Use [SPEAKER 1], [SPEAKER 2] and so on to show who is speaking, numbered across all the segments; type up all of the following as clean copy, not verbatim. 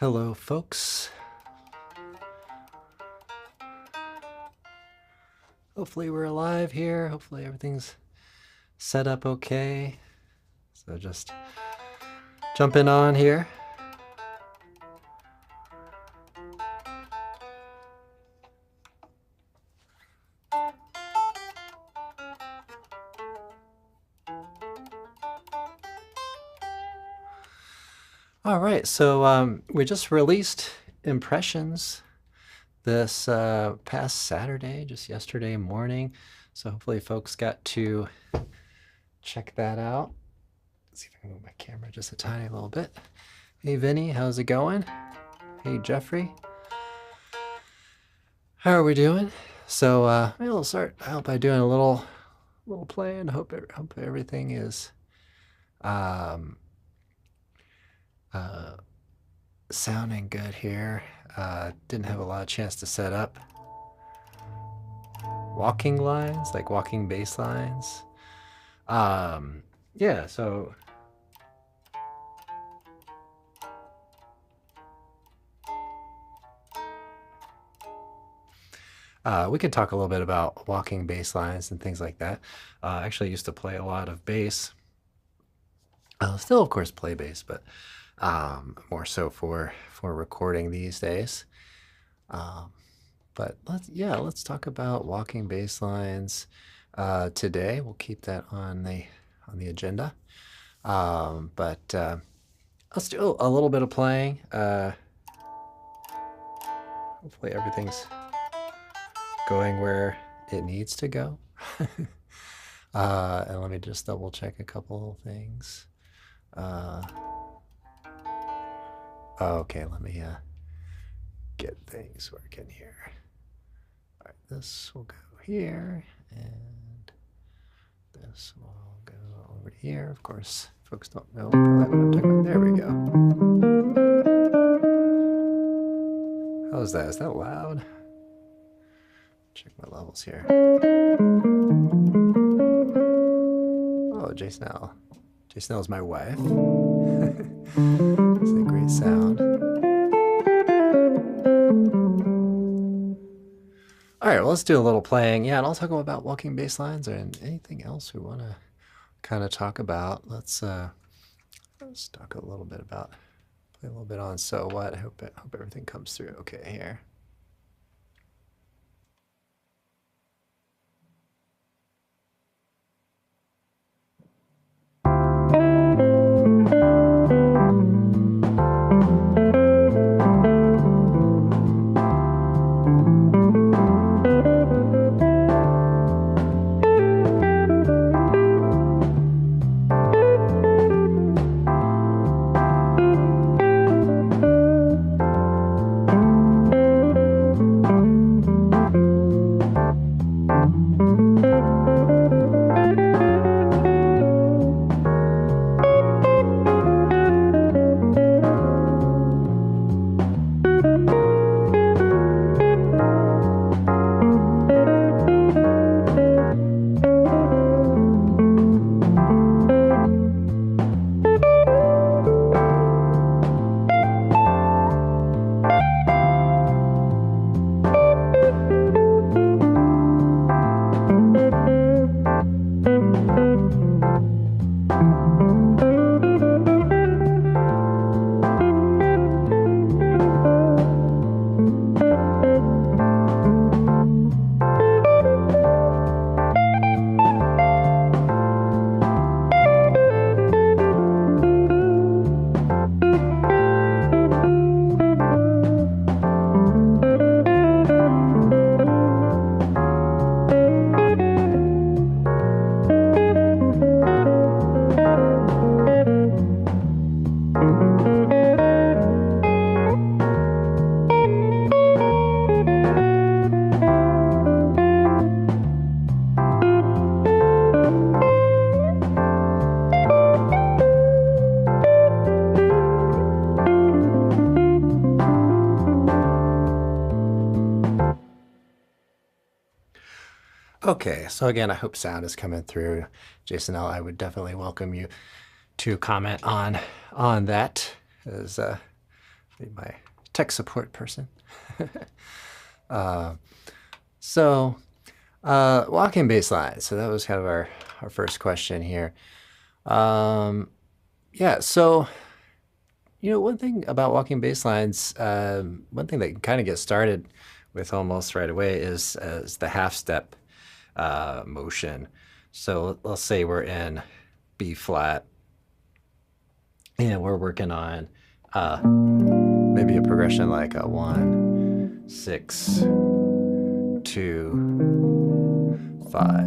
[SPEAKER 1] Hello, folks. Hopefully we're alive here. Hopefully everything's set up okay. So just jumping on here. All right, so we just released impressions this past Saturday, just yesterday morning. So hopefully folks got to check that out. Let's see if I can move my camera just a tiny little bit. Hey, Vinny, how's it going? Hey, Jeffrey. How are we doing? So maybe we'll start out by doing a little playing. Hope everything is sounding good here. Didn't have a lot of chance to set up walking lines, like walking bass lines. Yeah, so we could talk a little bit about walking bass lines and things like that. I actually used to play a lot of bass. Still, of course, play bass, but more so for recording these days. But let's talk about walking bass lines today. We'll keep that on the agenda. But let's do a little bit of playing. Hopefully everything's going where it needs to go. And let me just double check a couple things. Okay, let me get things working here. All right, this will go here, and this will go over here. Of course, folks don't know probably what I'm talking about. There we go. How's that? Is that loud? Check my levels here. Oh, Jason L. Jason L is my wife. It's a great sound. All right, well, let's do a little playing. Yeah, and I'll talk about walking bass lines and anything else we want to kind of talk about. Let's talk a little bit about, play a little bit on So What. Hope everything comes through okay here. Okay, so again, I hope sound is coming through. Jason L., I would definitely welcome you to comment on that, as Be my tech support person. So walking bass lines. So that was kind of our first question here. Yeah, so, one thing about walking bass lines, one thing that can kind of get started with almost right away is the half step motion. So let's say we're in B flat and we're working on maybe a progression like a 1, 6, 2, 5.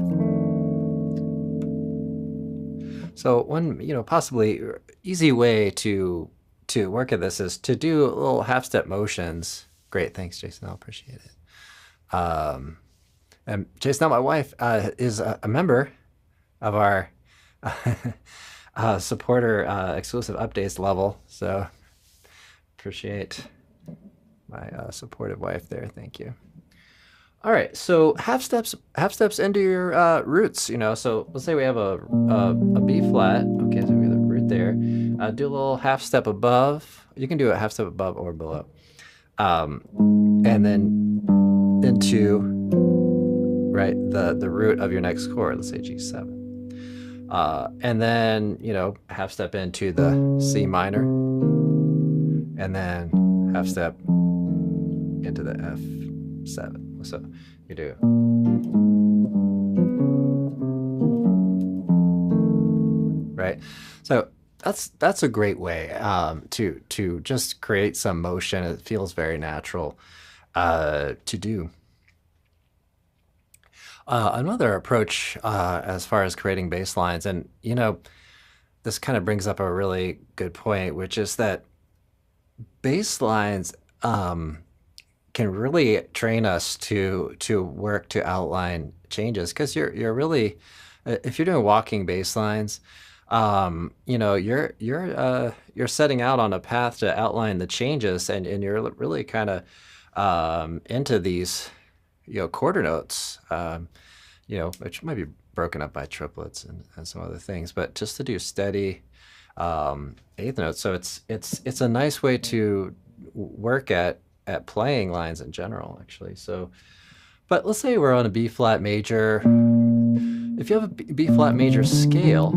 [SPEAKER 1] So one, possibly easy way to work at this is to do little half step motions. Great, thanks, Jason. I'll appreciate it. And Jason, my wife, is a member of our supporter exclusive updates level. So appreciate my supportive wife there. Thank you. All right, so half steps into your roots. So let's say we have a B flat. Okay, so we have the root there. Do a little half step above. You can do a half step above or below, and then into the root of your next chord. Let's say G7, and then half step into the C minor, and then half step into the F7. So you do. Right. So that's a great way to just create some motion. It feels very natural to do. Another approach as far as creating bass lines, and this kind of brings up a really good point, which is that bass lines can really train us to work to outline changes, because you're really, if you're doing walking bass lines, you're setting out on a path to outline the changes, and you're really kind of into these quarter notes, which might be broken up by triplets and some other things, but just to do steady eighth notes. So it's a nice way to work at playing lines in general, actually. So, but let's say we're on a B flat major. If you have a B flat major scale,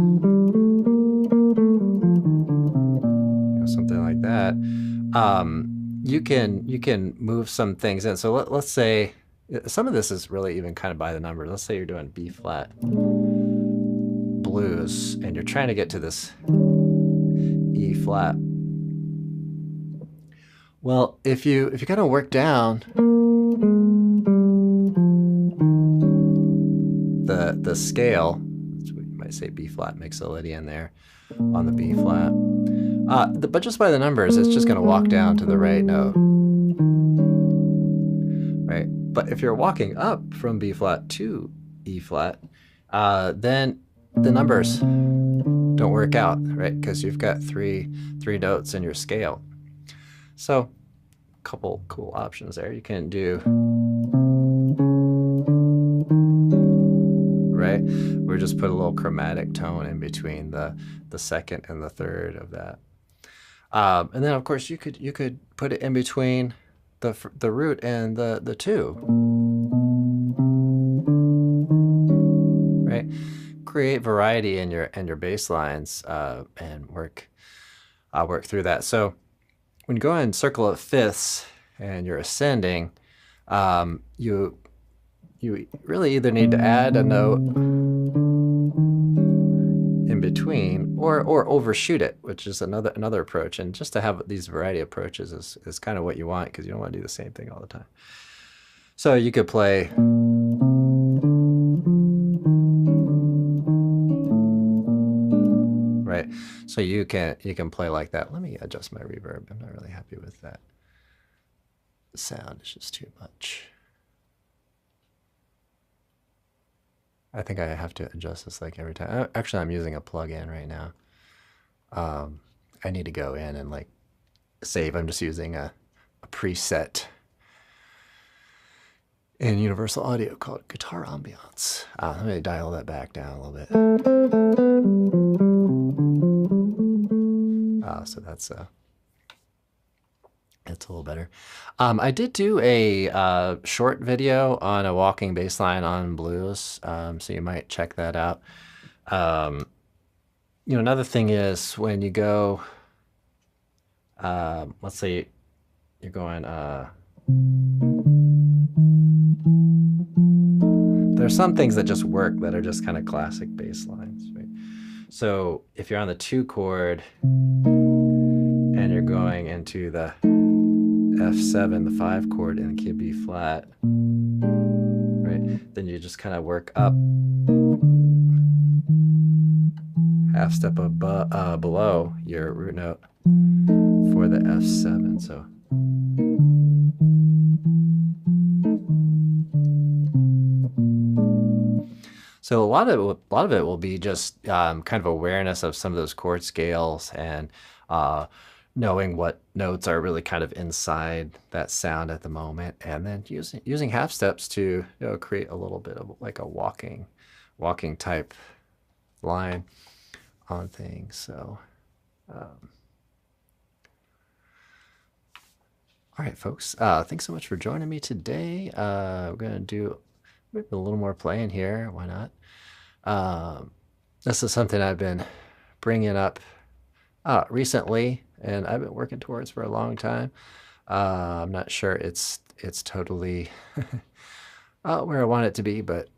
[SPEAKER 1] something like that, you can move some things in. So let's say some of this is really even kind of by the number. Let's say you're doing B flat blues and you're trying to get to this E flat. Well, if you kind of work down the scale, that's what you might say B flat mixolydian there on the B flat. But just by the numbers, it's just going to walk down to the right note, right? But if you're walking up from B flat to E flat, then the numbers don't work out, right? Because you've got three notes in your scale. So, a couple cool options there. You can do, right? We just put a little chromatic tone in between the second and the third of that. And then, of course, you could put it in between the root and the two, right? Create variety in your bass lines and work through that. So when you go in circle of fifths and you're ascending, you really either need to add a note in between or overshoot it, which is another approach. And just to have these variety approaches is kind of what you want, because you don't want to do the same thing all the time. So you could play right. So you can play like that. Let me adjust my reverb. I'm not really happy with that. The sound is just too much. I think I have to adjust this like every time. Actually, I'm using a plug-in right now. I need to go in and like save. I'm just using a preset in Universal Audio called Guitar Ambiance. Let me dial that back down a little bit. So that's It's a little better. I did do a short video on a walking bass line on blues, so you might check that out. Another thing is when you go, let's say you're going, there's some things that just work that are just kind of classic bass lines, right? So if you're on the 2 chord and you're going into the F7, the 5 chord in the key of B flat, right? Then you just kind of work up half step below your root note for the F7. So a lot of it will be just kind of awareness of some of those chord scales and knowing what notes are really kind of inside that sound at the moment, and then using half steps to create a little bit of like a walking type line on things. So all right, folks, thanks so much for joining me today. We're gonna do maybe a little more playing here. Why not? This is something I've been bringing up recently, and I've been working towards for a long time. I'm not sure it's totally where I want it to be, but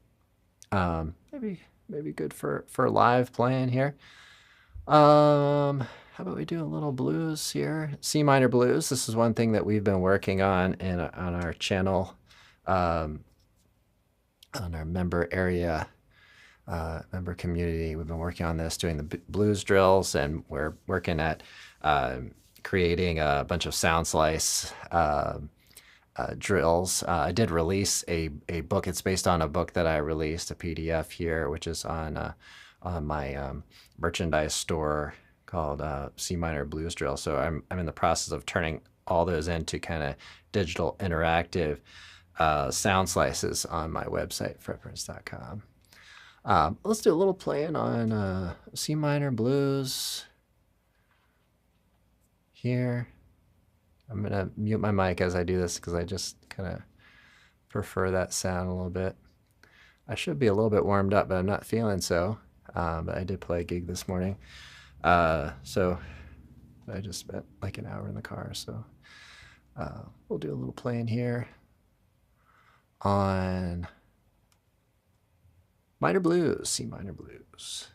[SPEAKER 1] maybe good for live playing here. How about we do a little blues here? C minor blues. This is one thing that we've been working on on our channel, on our member area, member community. We've been working on this, doing the blues drills, and we're working at creating a bunch of sound slice drills. I did release a book. It's based on a book that I released, a PDF here, which is on my merchandise store called C Minor Blues Drill. So I'm in the process of turning all those into kind of digital interactive sound slices on my website, fretprints.com. Let's do a little playing on C minor blues here. I'm going to mute my mic as I do this because I just kind of prefer that sound a little bit. I should be a little bit warmed up, but I'm not feeling so. But I did play a gig this morning. So I just spent like an hour in the car. So we'll do a little playing here on minor blues, C minor blues.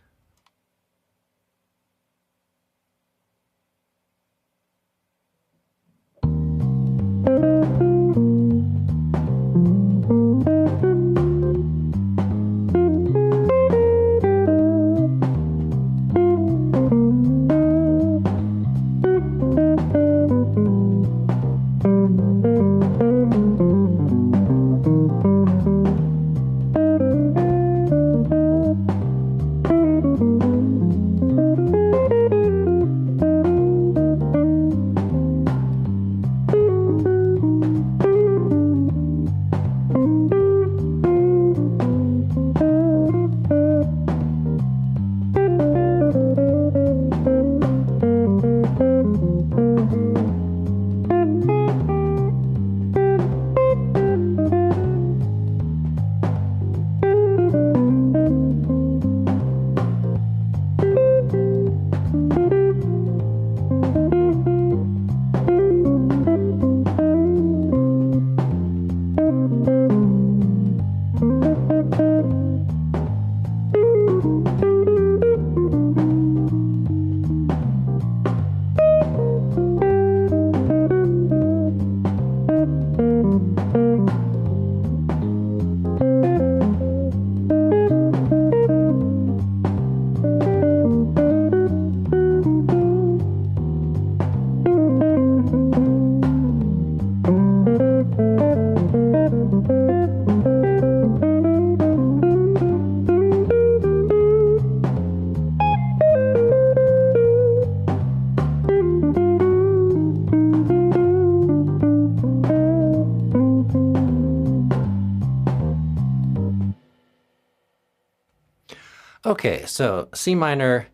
[SPEAKER 1] Okay, so C minor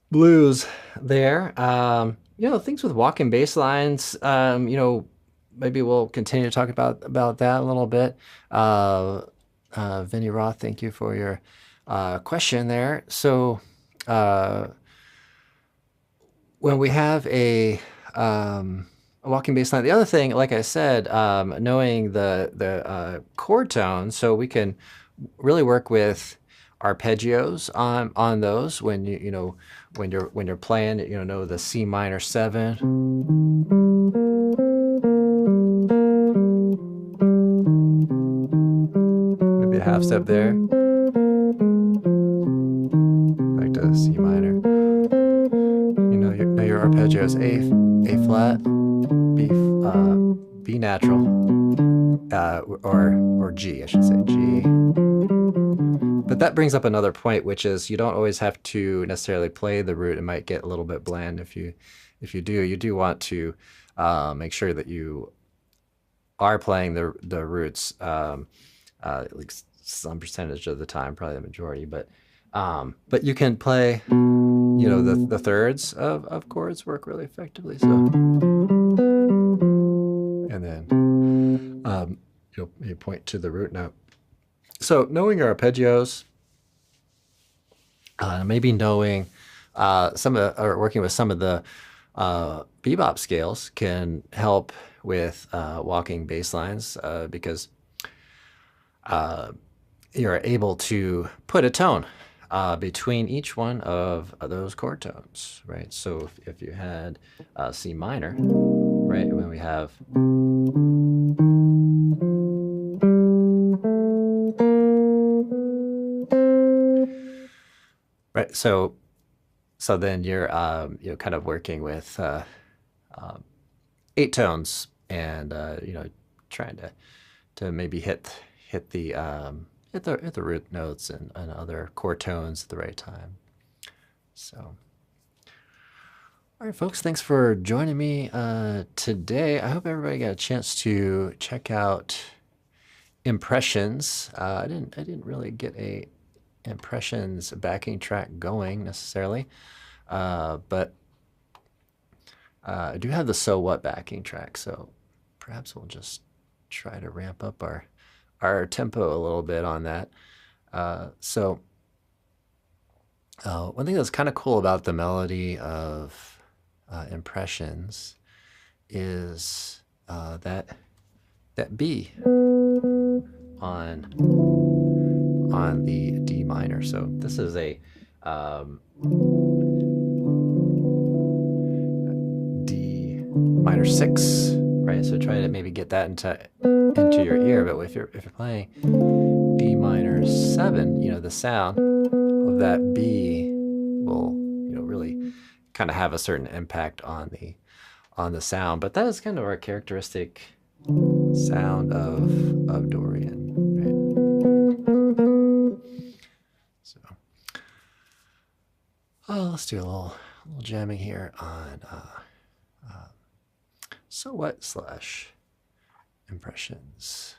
[SPEAKER 1] blues there. things with walking bass lines, maybe we'll continue to talk about that a little bit. Vinny Roth, thank you for your question there. So when we have a walking bass line, the other thing, like I said, knowing the chord tones, so we can really work with arpeggios on those when when you're playing, know the C minor 7. Maybe a half step there. Back to C minor. Know your arpeggios: A flat, B natural, or G, I should say, G. But that brings up another point, which is you don't always have to necessarily play the root. It might get a little bit bland if you do. You do want to make sure that you are playing the roots at least some percentage of the time, probably the majority. But you can play, the thirds of chords work really effectively. So, and then you point to the root note. So knowing your arpeggios, maybe knowing or working with some of the bebop scales can help with walking bass lines because you're able to put a tone between each one of those chord tones, right? So if you had C minor, right, when we have right, so then you're kind of working with 8 tones and trying to maybe hit the root notes and other chord tones at the right time. So, all right, folks, thanks for joining me today. I hope everybody got a chance to check out Impressions. I didn't really get a Impressions backing track going necessarily, but I do have the So What backing track, so perhaps we'll just try to ramp up our tempo a little bit on that. So one thing that's kind of cool about the melody of Impressions is that B on the D minor. So this is a D minor 6, right? So try to maybe get that into your ear. But if you're playing D minor 7, the sound of that B will really kind of have a certain impact on the sound. But that is kind of our characteristic sound of Dorian, right? So let's do a little jamming here on So What / Impressions.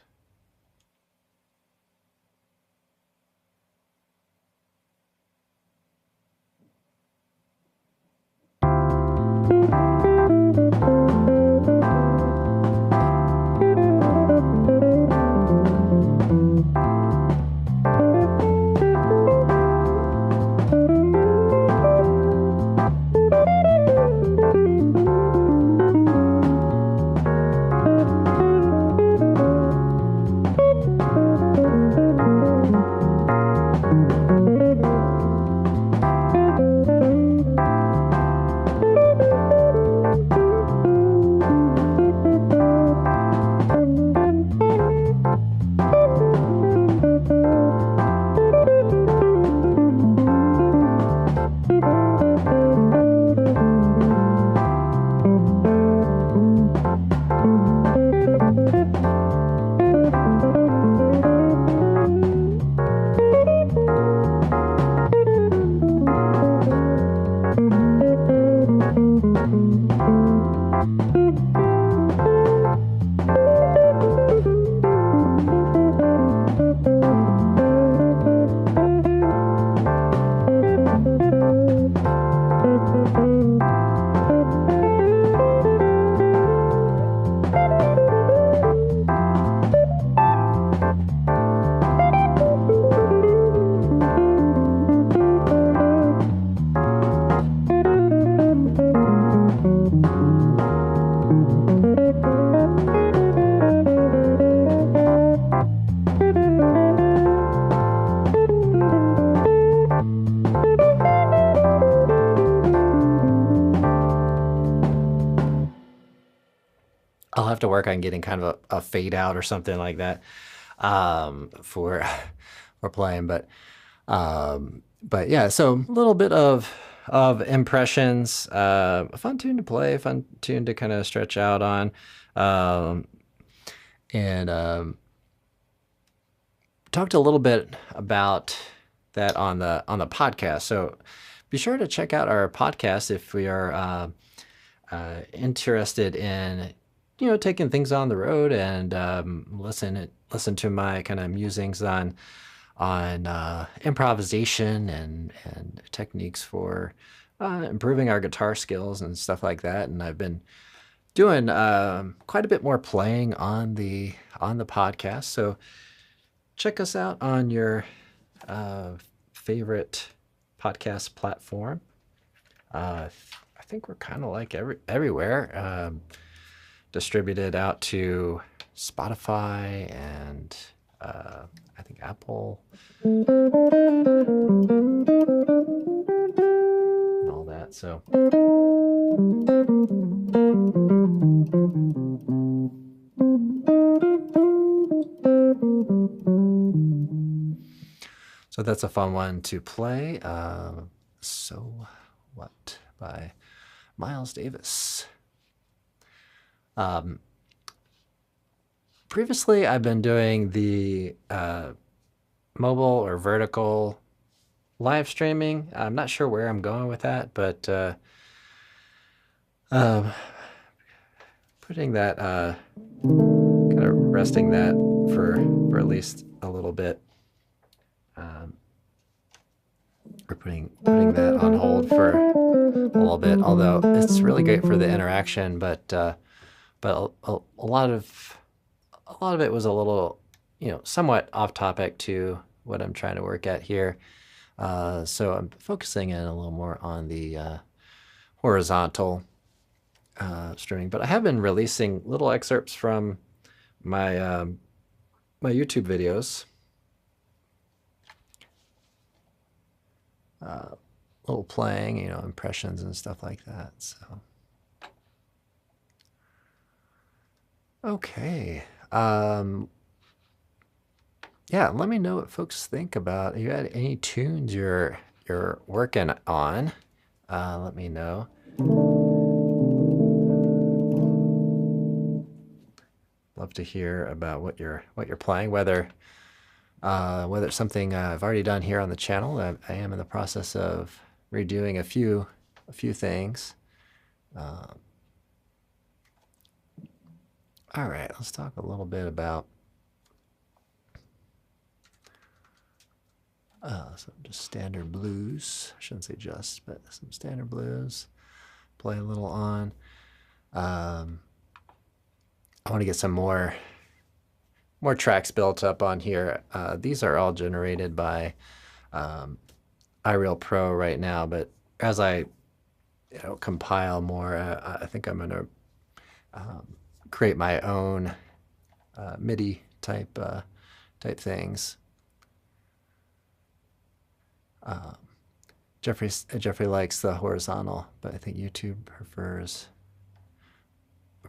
[SPEAKER 1] I'll have to work on getting kind of a fade out or something like that for for playing. But yeah, so a little bit of impressions. A fun tune to play, fun tune to kind of stretch out on, um, and talked a little bit about that on the podcast. So be sure to check out our podcast if we are interested in taking things on the road and listen to my kind of musings on improvisation and techniques for improving our guitar skills and stuff like that. And I've been doing quite a bit more playing on the podcast. So check us out on your favorite podcast platform. I think we're kind of like everywhere. Distributed out to Spotify and I think Apple and all that. So that's a fun one to play. So What by Miles Davis. Previously, I've been doing the mobile or vertical live streaming. I'm not sure where I'm going with that, but putting that kind of resting that for at least a little bit. We're putting that on hold for a little bit, although it's really great for the interaction, but a lot of it was a little, somewhat off topic to what I'm trying to work at here. So I'm focusing in a little more on the horizontal streaming, but I have been releasing little excerpts from my my YouTube videos. Little playing, impressions and stuff like that. So, okay. Yeah, let me know what folks think about. You had any tunes you're working on? Let me know. Love to hear about what you're playing, whether it's something I've already done here on the channel. I am in the process of redoing a few things. All right, let's talk a little bit about some just standard blues. I shouldn't say just, but some standard blues. Play a little on. I want to get some more tracks built up on here. These are all generated by iReal Pro right now, but as I compile more, I think I'm going to create my own MIDI type things. Jeffrey likes the horizontal, but I think YouTube prefers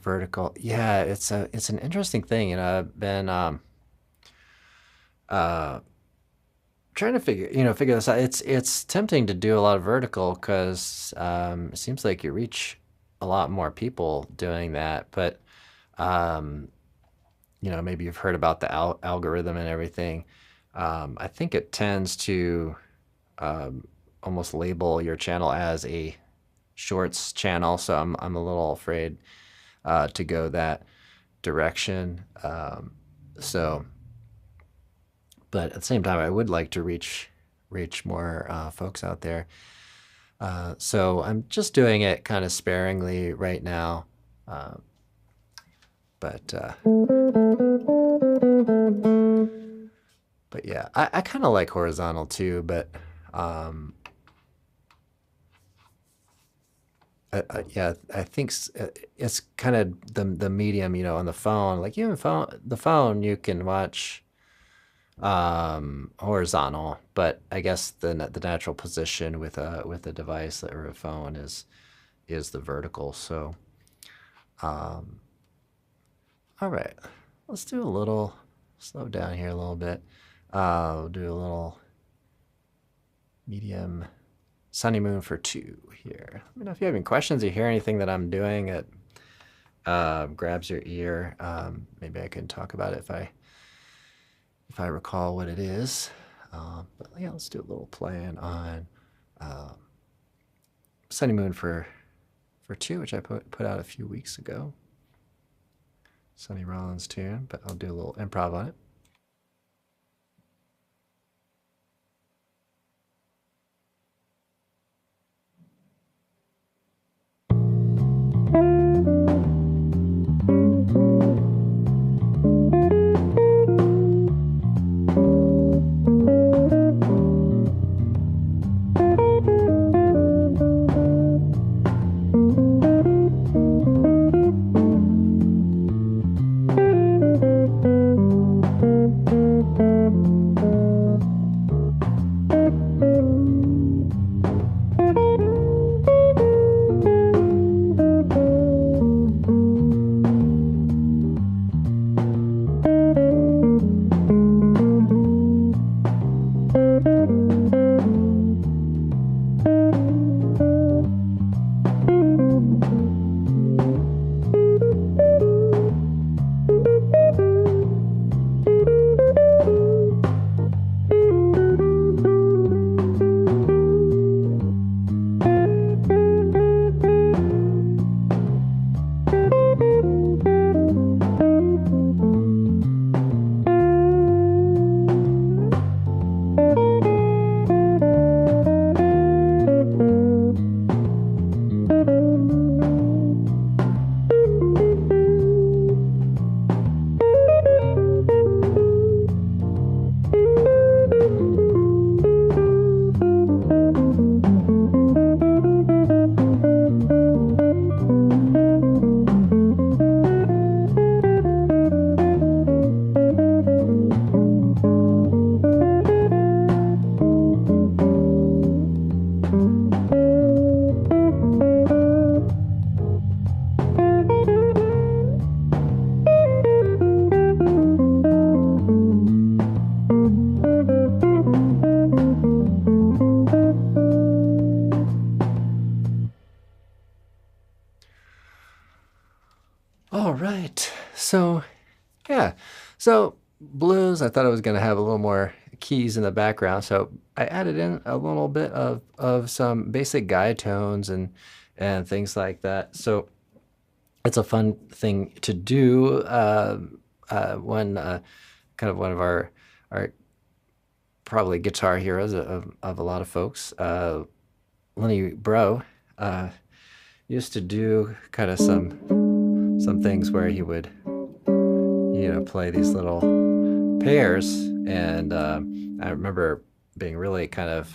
[SPEAKER 1] vertical. Yeah, it's an interesting thing. I've been trying to figure this out. It's tempting to do a lot of vertical because it seems like you reach a lot more people doing that. But maybe you've heard about the algorithm and everything. I think it tends to almost label your channel as a shorts channel, so I'm a little afraid to go that direction. But at the same time, I would like to reach more folks out there. So I'm just doing it kind of sparingly right now. But yeah, I kind of like horizontal too, but yeah, I think it's kind of the medium, on the phone. Like even the phone, you can watch horizontal, but I guess the natural position with a device or a phone is the vertical. So All right, let's do a little, slow down here a little bit. We'll do a little medium sunny moon for 2 here. Let me know if you have any questions, you hear anything that I'm doing that grabs your ear. Maybe I can talk about it if I recall what it is. But yeah, let's do a little plan on sunny moon for 2, which I put out a few weeks ago. Sonny Rollins tune, but I'll do a little improv on it. All right, so yeah, so blues, I thought I was going to have a little more keys in the background, so I added in a little bit of some basic guide tones and things like that. So it's a fun thing to do when kind of one of our probably guitar heroes of a lot of folks, Lenny Bro, used to do kind of some things where he would, you know, play these little pairs, and I remember being really kind of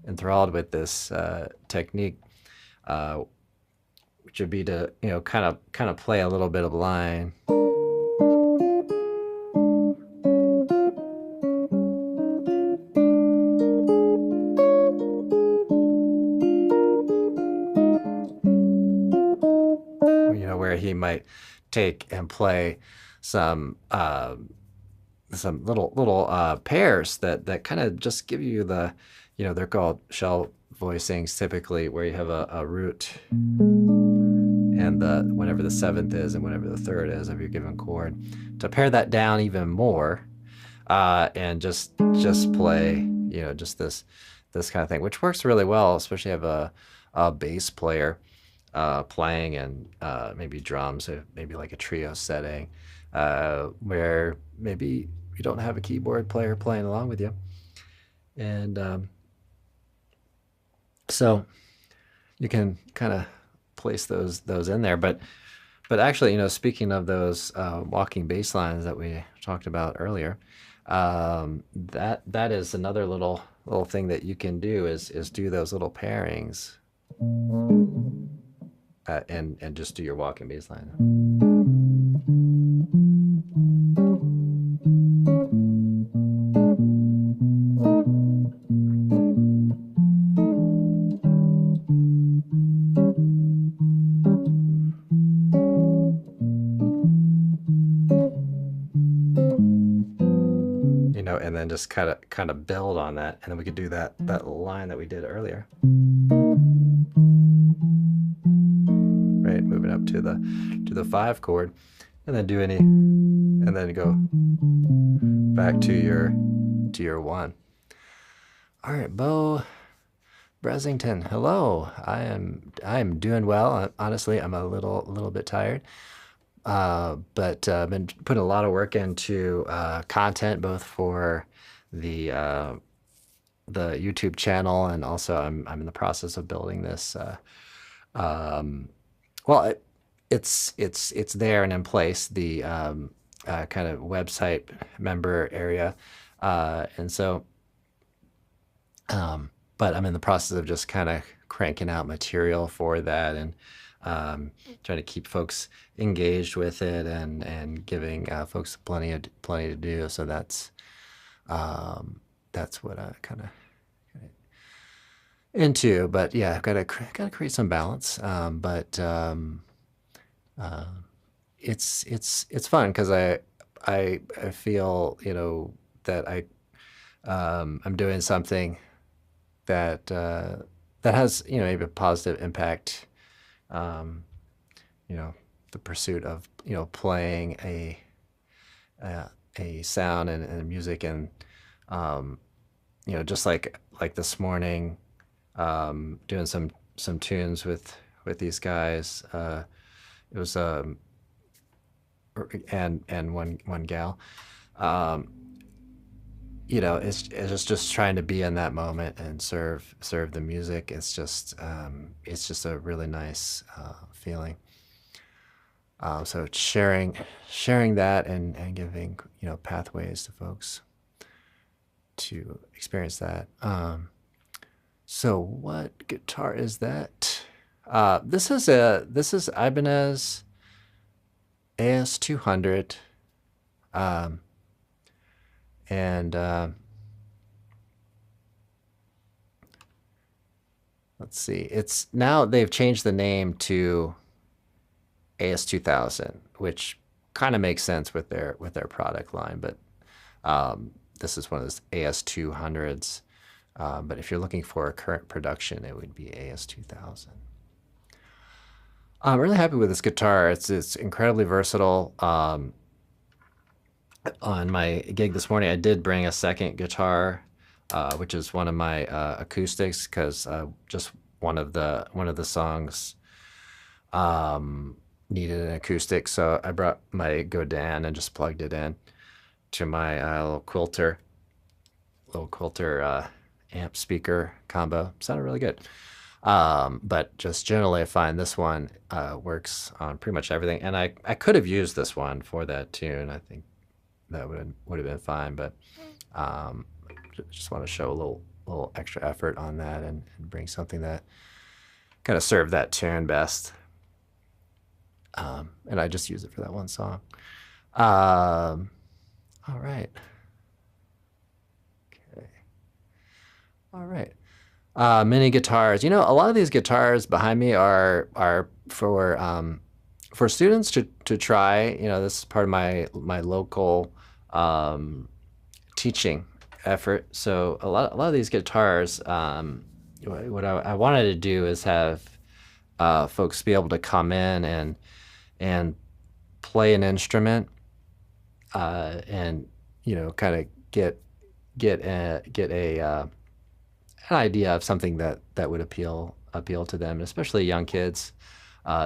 [SPEAKER 1] enthralled with this technique, which would be to, you know, kind of play a little bit of line. You know, where he might take and play some little pairs that kind of just give you the, you know, they're called shell voicings typically, where you have a root and whatever the 7th is and whatever the 3rd is of your given chord, to pare that down even more, and just play, you know, just this kind of thing, which works really well, especially if a bass player playing, and maybe drums, maybe like a trio setting, where maybe you don't have a keyboard player playing along with you, and so you can kind of place those in there. But actually, you know, speaking of those walking bass lines that we talked about earlier, that is another little thing that you can do, is do those little pairings, and just do your walking bass line. note and then just kind of build on that, and then we could do that line that we did earlier. Right, moving up to the 5 chord, and then do any, and then go back to your 1. All right, Bo Brasington, hello. I am doing well. Honestly, I'm a little bit tired, but I've been putting a lot of work into content, both for the YouTube channel, and also I'm in the process of building this. Well, it's there and in place, the kind of website member area, and so. But I'm in the process of just kind of cranking out material for that, and trying to keep folks engaged with it, and giving folks plenty to do. So that's what I kind of into. But yeah, I've got to create some balance. But it's fun because I feel, that I'm doing something that has, maybe a positive impact. The pursuit of, playing a sound and music, and just like this morning, doing some tunes with these guys. It was and one gal. It's just trying to be in that moment and serve the music. It's just a really nice feeling. So it's sharing that, and giving pathways to folks to experience that. So what guitar is that? This is Ibanez AS200. And let's see, it's now they've changed the name to AS2000, which kind of makes sense with their product line. But this is one of those AS200s. But if you're looking for a current production, it would be AS2000. I'm really happy with this guitar. It's incredibly versatile. On my gig this morning, I did bring a second guitar, which is one of my acoustics, because just one of the songs needed an acoustic. So I brought my Godin and just plugged it in to my little quilter amp speaker combo. Sounded really good. But just generally, I find this one works on pretty much everything. And I could have used this one for that tune. I think that would have been fine, but just want to show a little extra effort on that, and bring something that kind of served that tune best. And I just use it for that one song. All right. Okay. All right. Mini guitars. A lot of these guitars behind me are for students to try. This is part of my local teaching effort. So a lot of these guitars, what I wanted to do is have folks be able to come in and play an instrument, and kind of get an idea of something that would appeal to them, especially young kids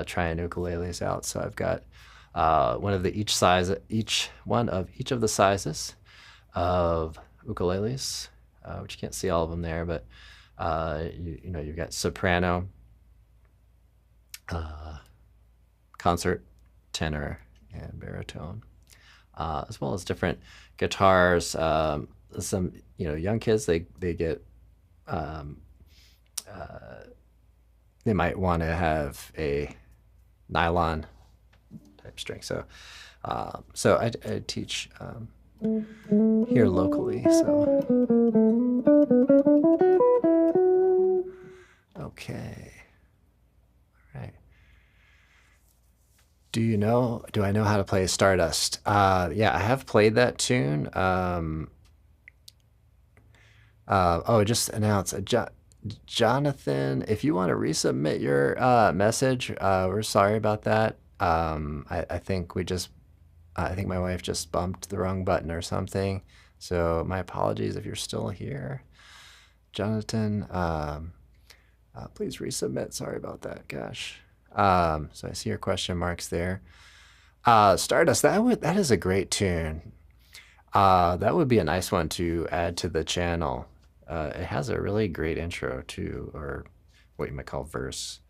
[SPEAKER 1] trying ukuleles out. So I've got one of each of the sizes of ukuleles, which you can't see all of them there, but you've got soprano, concert, tenor, and baritone, as well as different guitars. Some young kids, they get they might want to have a nylon type string. So I teach here locally. So okay, all right. Do I know how to play Stardust? Yeah, I have played that tune. Oh, just announce Jonathan, if you want to resubmit your message, we're sorry about that. I think I think my wife just bumped the wrong button or something. So my apologies if you're still here. Jonathan, please resubmit. Sorry about that. Gosh. So I see your question marks there. Stardust, that is a great tune. That would be a nice one to add to the channel. It has a really great intro to, or what you might call verse.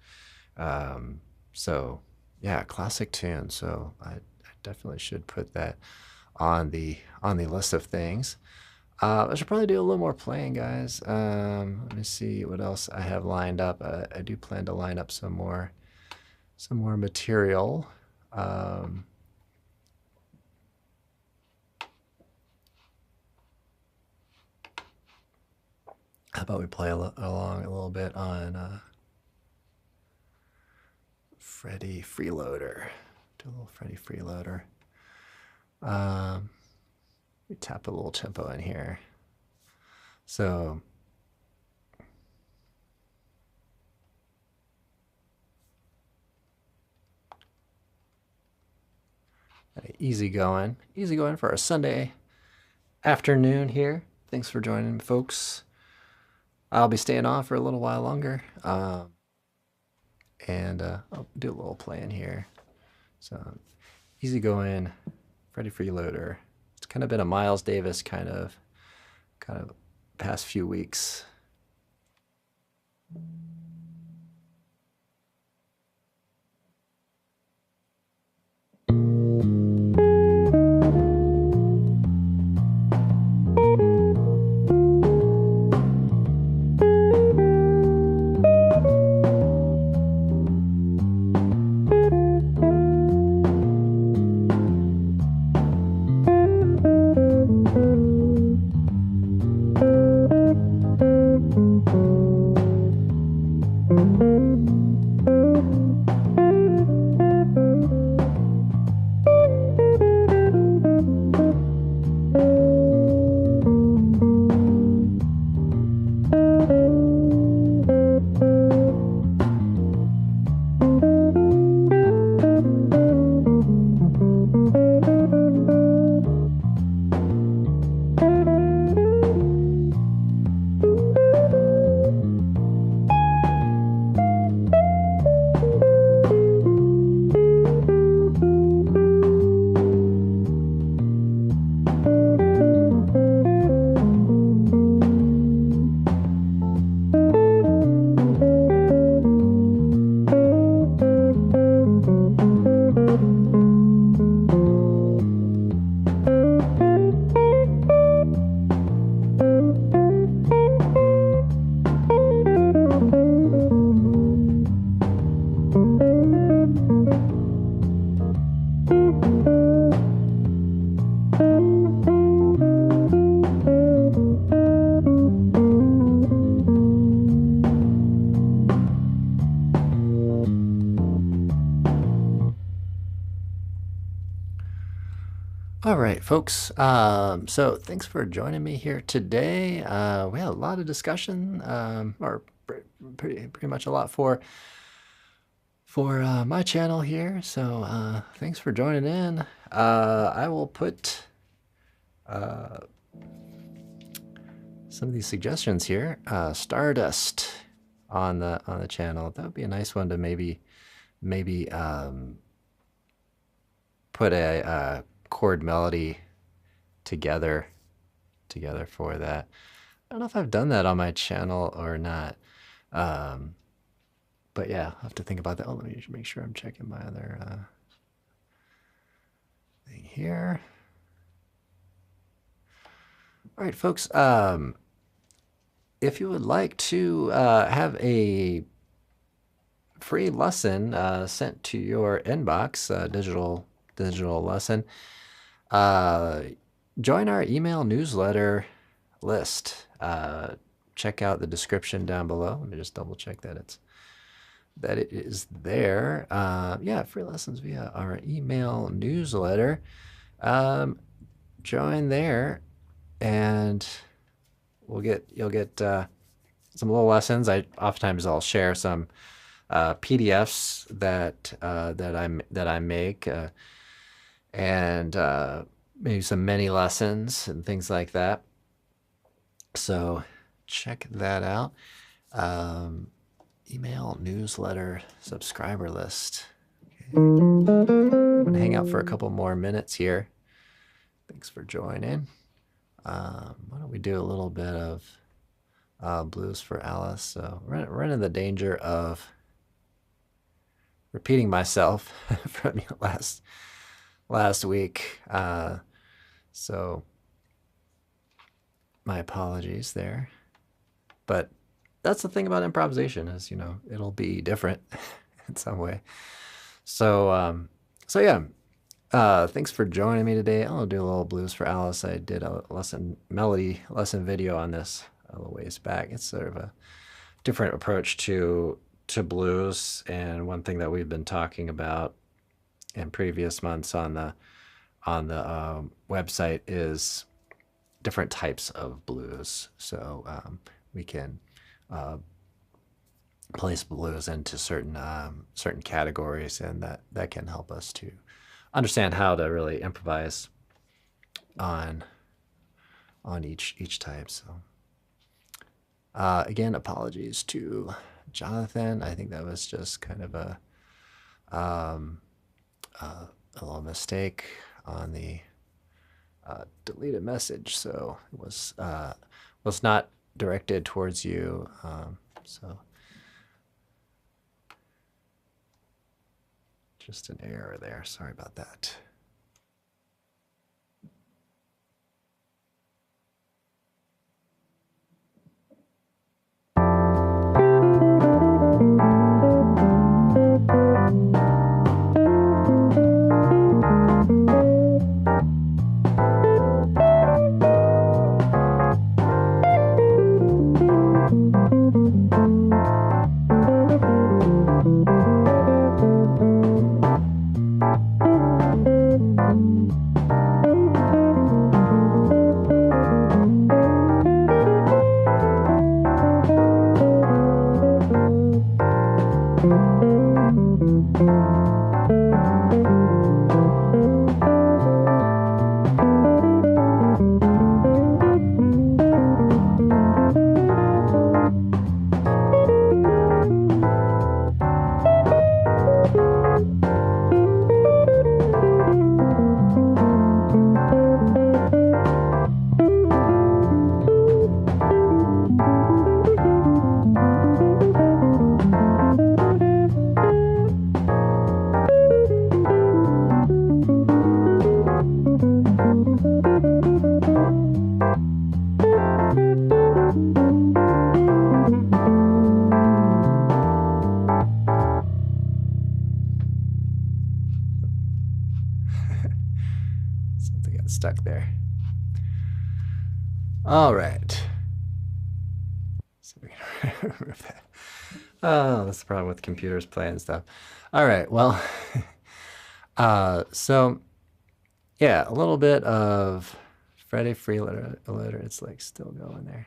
[SPEAKER 1] So yeah, classic tune. So I definitely should put that on the list of things. I should probably do a little more playing, guys. Let me see what else I have lined up. I do plan to line up some more material. How about we play along a little bit on Freddy Freeloader. Do a little Freddy Freeloader. We tap a little tempo in here. So easy going for a Sunday afternoon here. Thanks for joining, folks. I'll be staying on for a little while longer. And I'll do a little playing here. So easy going, Freddy Freeloader. It's kind of been a Miles Davis kind of past few weeks. All right, folks. So thanks for joining me here today. We had a lot of discussion, or pretty much a lot for my channel here. So thanks for joining in. I will put some of these suggestions here. Stardust on the channel. That would be a nice one to maybe put a chord melody together for that. I don't know if I've done that on my channel or not. But yeah, I'll have to think about that. Oh, let me make sure I'm checking my other thing here. All right, folks. If you would like to have a free lesson sent to your inbox, digital lesson, join our email newsletter list. Check out the description down below. Let me just double check that it is there. Yeah, free lessons via our email newsletter. Join there, and you'll get some little lessons. Oftentimes I'll share some PDFs that I make, and maybe some mini lessons and things like that. So check that out. Email, newsletter, subscriber list. Okay. I'm gonna hang out for a couple more minutes here. Thanks for joining. Why don't we do a little bit of Blues for Alice? So we're running the danger of repeating myself from last week. So my apologies there. But that's the thing about improvisation is, it'll be different in some way. So yeah. Thanks for joining me today. I'll do a little Blues for Alice. I did a melody lesson video on this a little ways back. It's sort of a different approach to blues, and one thing that we've been talking about in previous months on the website is different types of blues. So we can place blues into certain categories, and that can help us to understand how to really improvise on each type. So again, apologies to Jonathan. I think that was just kind of a little mistake on the deleted message. So it was not directed towards you. So just an error there. Sorry about that. Something got stuck there. All right. So we can remove that. Oh, that's the problem with computers playing stuff. All right. Well, so yeah, a little bit of Freddie Freeloader. It's like still going there.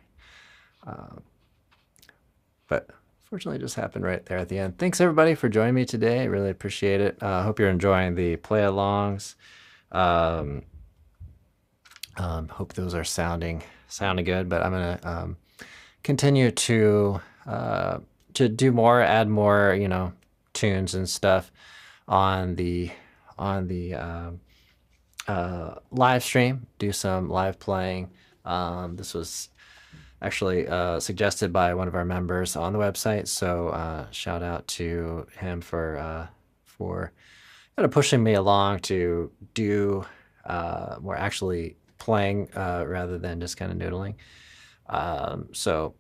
[SPEAKER 1] But fortunately, it just happened right there at the end. Thanks everybody for joining me today. I really appreciate it. I hope you're enjoying the play-alongs. Hope those are sounding good. But I'm gonna continue to do more, add more, tunes and stuff on the live stream. Do some live playing. This was actually suggested by one of our members on the website, so shout out to him for kind of pushing me along to do more actually playing rather than just kind of noodling. So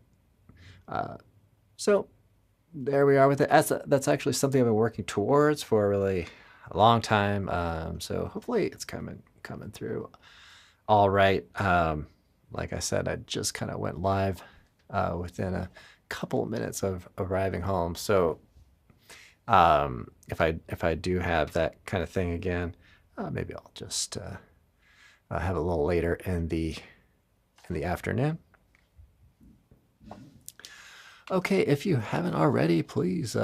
[SPEAKER 1] there we are with it. That's actually something I've been working towards for a really long time. So hopefully it's coming through all right. Like I said, I just kind of went live within a couple of minutes of arriving home. So if I do have that kind of thing again, maybe I'll just have it a little later in the afternoon. Okay, if you haven't already, please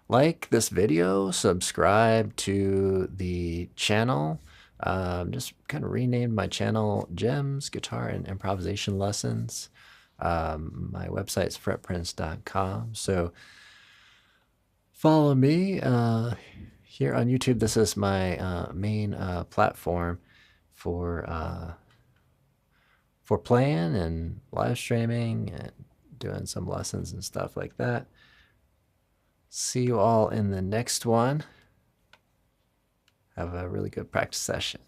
[SPEAKER 1] like this video, subscribe to the channel. Just kind of renamed my channel Gems, Guitar and Improvisation Lessons. My website's fretprince.com. So follow me here on YouTube. This is my main platform for playing and live streaming and doing some lessons and stuff like that. See you all in the next one. Have a really good practice session.